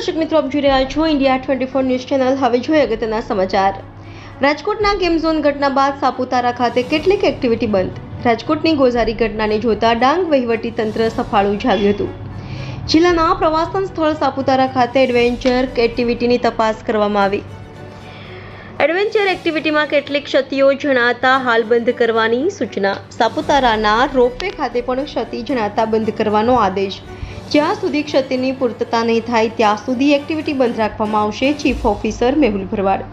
દર્શક મિત્રો, આપ જોઈ રહ્યા છો ઇન્ડિયા 24 ન્યૂઝ ચેનલ। હવે જોઈએ અગત્યના સમાચાર। રાજકોટના ગેમ ઝોન ઘટના બાદ સાપુતારા ખાતે કેટલીક એક્ટિવિટી બંધ। રાજકોટની ગોઝારી ઘટનાને જોતા ડાંગ વહીવટી તંત્ર સફાળું જાગ્યું હતું। જિલ્લાના પ્રવાસન સ્થળ સાપુતારા ખાતે એડવેન્ચર એક્ટિવિટીની તપાસ કરવામાં આવી। એડવેન્ચર એક્ટિવિટીમાં કેટલીક ક્ષતિઓ જણાતા હાલ બંધ કરવાની સૂચના। સાપુતારાના રોપવે ખાતે પણ ક્ષતિ જણાતા બંધ કરવાનો આદેશ। જ્યાં સુધી ક્ષતિની પૂર્તતા નહીં થાય ત્યાં સુધી એક્ટિવિટી બંધ રાખવામાં આવશે। Chief officer Mehul Bharwad.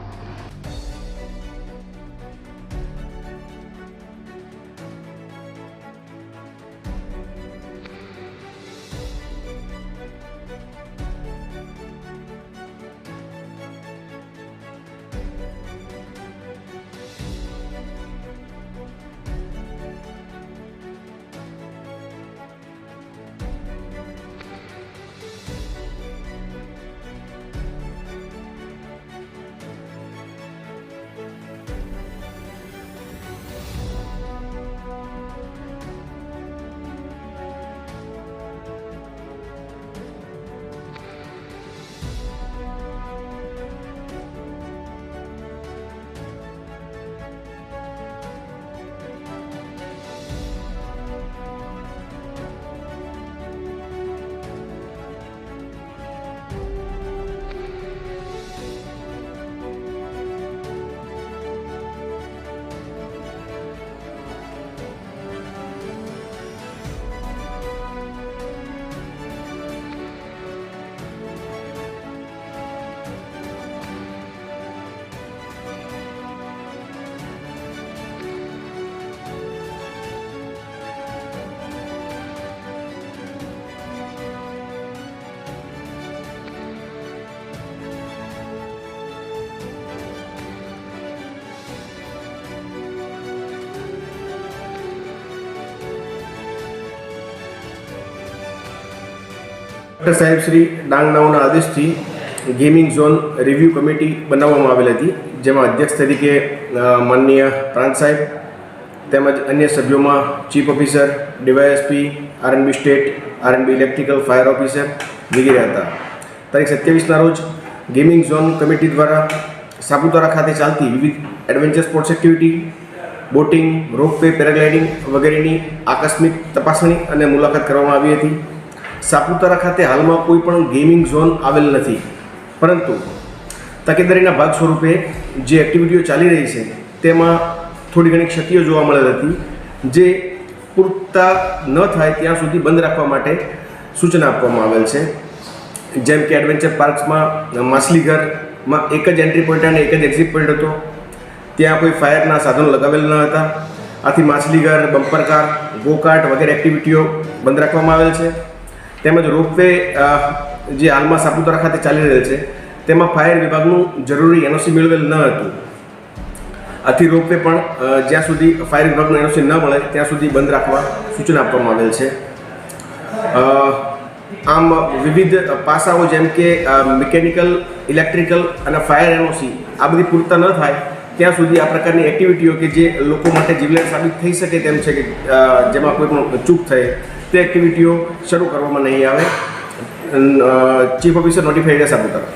Doctor સાહેબ શ્રી ડાંગનાઓના આદેશથી ગેમિંગ ઝોન રિવ્યૂ કમિટી બનાવવામાં આવેલી હતી, જેમાં અધ્યક્ષ તરીકે માનનીય પ્રાંત સાહેબ તેમજ અન્ય સભ્યોમાં chief officer, DYSP, RNB state, RNB electrical, fire officer વગેરે હતા। તારીખ 27ના રોજ ગેમિંગ ઝોન કમિટી દ્વારા સાપુતારા ખાતે ચાલતી વિવિધ adventure sports activity, boating, ropeway, paragliding વગેરેની આકસ્મિક તપાસણી અને મુલાકાત કરવામાં આવી હતી। સાપુતારા ખાતે હાલમાં કોઈ પણ ગેમિંગ ઝોન આવેલ નથી, પરંતુ તકેદારીના ભાગ સ્વરૂપે જે એક્ટિવિટીઓ ચાલી રહી છે તેમાં થોડી ઘણી ક્ષતિઓ જોવા મળેલ હતી, જે પૂરતા ન થાય ત્યાં સુધી બંધ રાખવા માટે સૂચના આપવામાં આવેલ છે। જેમ કે એડવેન્ચર પાર્ક્સમાં માછલીઘરમાં એક જ એન્ટ્રી પોઈન્ટ અને એક જ એક્ઝિટ પોઈન્ટ હતો, ત્યાં કોઈ ફાયરના સાધનો લગાવેલ ન હતા। આથી માછલીઘર, બમ્પર કાર, ગોકાર્ટ વગેરે એક્ટિવિટીઓ બંધ રાખવામાં આવેલ છે। તેમજ રોપવે જે હાલમાં સાપુતારા ખાતે ચાલી રહેલ છે તેમાં ફાયર વિભાગનું જરૂરી એનઓસી મેળવેલ ન હતું, આથી રોપવે પણ જ્યાં સુધી ફાયર વિભાગનું એનઓસી ન મળે ત્યાં સુધી બંધ રાખવા સૂચના આપવામાં આવેલ છે। આમ વિવિધ પાસાઓ જેમ કે મિકેનિકલ, ઇલેક્ટ્રિકલ અને ફાયર એનઓસી આ બધી પૂરતા ન થાય ત્યાં સુધી આ પ્રકારની એક્ટિવિટીઓ કે જે લોકો માટે જીવલેણ સાબિત થઈ શકે તેમ છે કે જેમાં કોઈ પણ ચૂક થાય તે એક્ટિવિટીઓ શરૂ કરવામાં નહીં આવે। Chief officer notified Saputara.